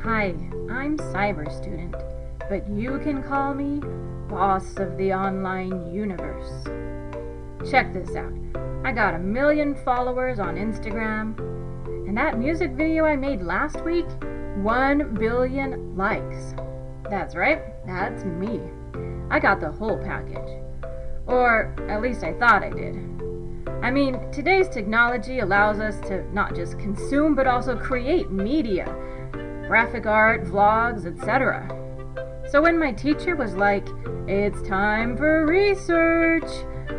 Hi, I'm Cyber Student, but you can call me Boss of the Online Universe. Check this out. I got 1 million followers on Instagram, and that music video I made last week, 1 billion likes. That's right, that's me. I got the whole package. Or at least I thought I did. I mean, today's technology allows us to not just consume but also create media, graphic art, vlogs, etc. So when my teacher was like, "It's time for research,"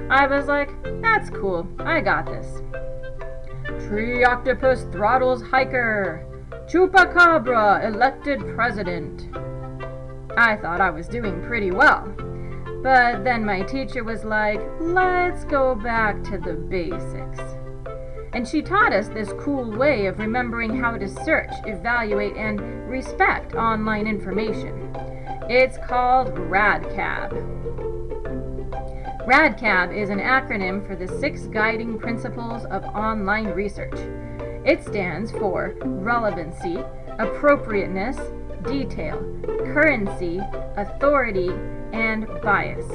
I was like, "That's cool, I got this." Tree octopus throttles hiker. Chupacabra elected president. I thought I was doing pretty well. But then my teacher was like, "Let's go back to the basics." And she taught us this cool way of remembering how to search, evaluate, and respect online information. It's called RADCAB. RADCAB is an acronym for the 6 guiding principles of online research. It stands for relevancy, appropriateness, detail, currency, authority, and bias.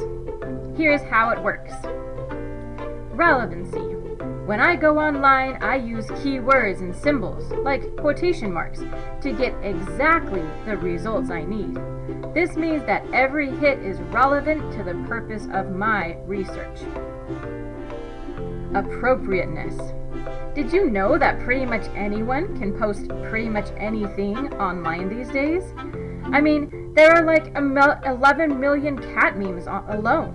Here's how it works. Relevancy. When I go online, I use keywords and symbols, like quotation marks, to get exactly the results I need. This means that every hit is relevant to the purpose of my research. Appropriateness. Did you know that pretty much anyone can post pretty much anything online these days? I mean, there are like 11 million cat memes alone.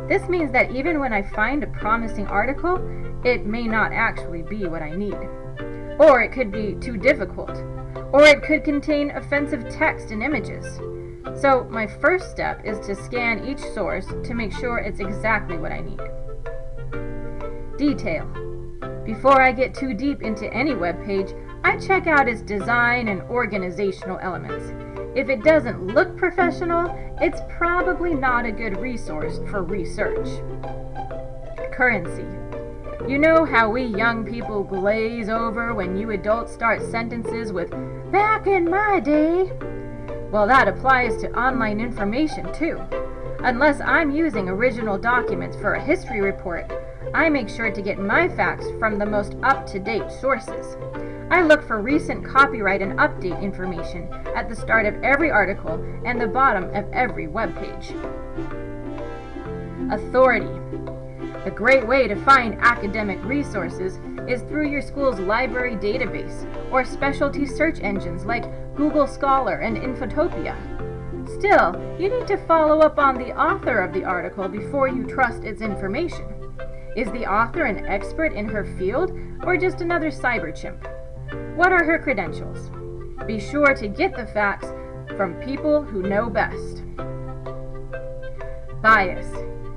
This means that even when I find a promising article, it may not actually be what I need. Or it could be too difficult. Or it could contain offensive text and images. So my first step is to scan each source to make sure it's exactly what I need. Detail. Before I get too deep into any web page, I check out its design and organizational elements. If it doesn't look professional, it's probably not a good resource for research. Currency. You know how we young people glaze over when you adults start sentences with "back in my day"? Well, that applies to online information too. Unless I'm using original documents for a history report, I make sure to get my facts from the most up-to-date sources. I look for recent copyright and update information at the start of every article and the bottom of every web page. Authority. A great way to find academic resources is through your school's library database or specialty search engines like Google Scholar and Infotopia. Still, you need to follow up on the author of the article before you trust its information. Is the author an expert in her field or just another cyber chimp? What are her credentials? Be sure to get the facts from people who know best. Bias.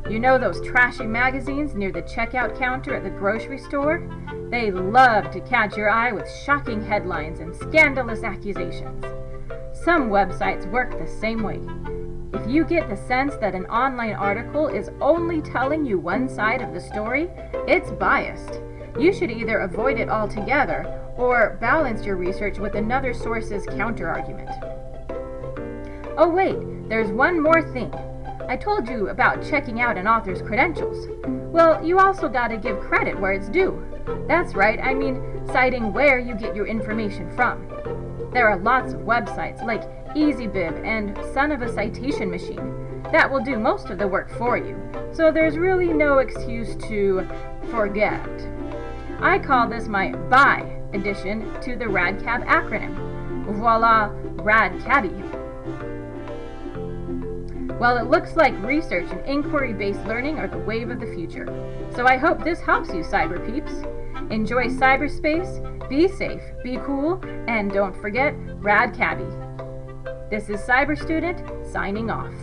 You know those trashy magazines near the checkout counter at the grocery store? They love to catch your eye with shocking headlines and scandalous accusations. Some websites work the same way. If you get the sense that an online article is only telling you one side of the story, it's biased. You should either avoid it altogether or balance your research with another source's counterargument. Oh wait, there's one more thing. I told you about checking out an author's credentials. Well, you also gotta give credit where it's due. That's right, I mean citing where you get your information from. There are lots of websites like EasyBib and Son of a Citation Machine that will do most of the work for you, so there's really no excuse to forget. I call this my BY addition to the RADCAB acronym. Voila, RADCABby. Well, it looks like research and inquiry-based learning are the wave of the future. So I hope this helps you, cyber peeps. Enjoy cyberspace, be safe, be cool, and don't forget RADCABby. This is Cyber Student, signing off.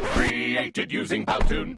Created using Powtoon.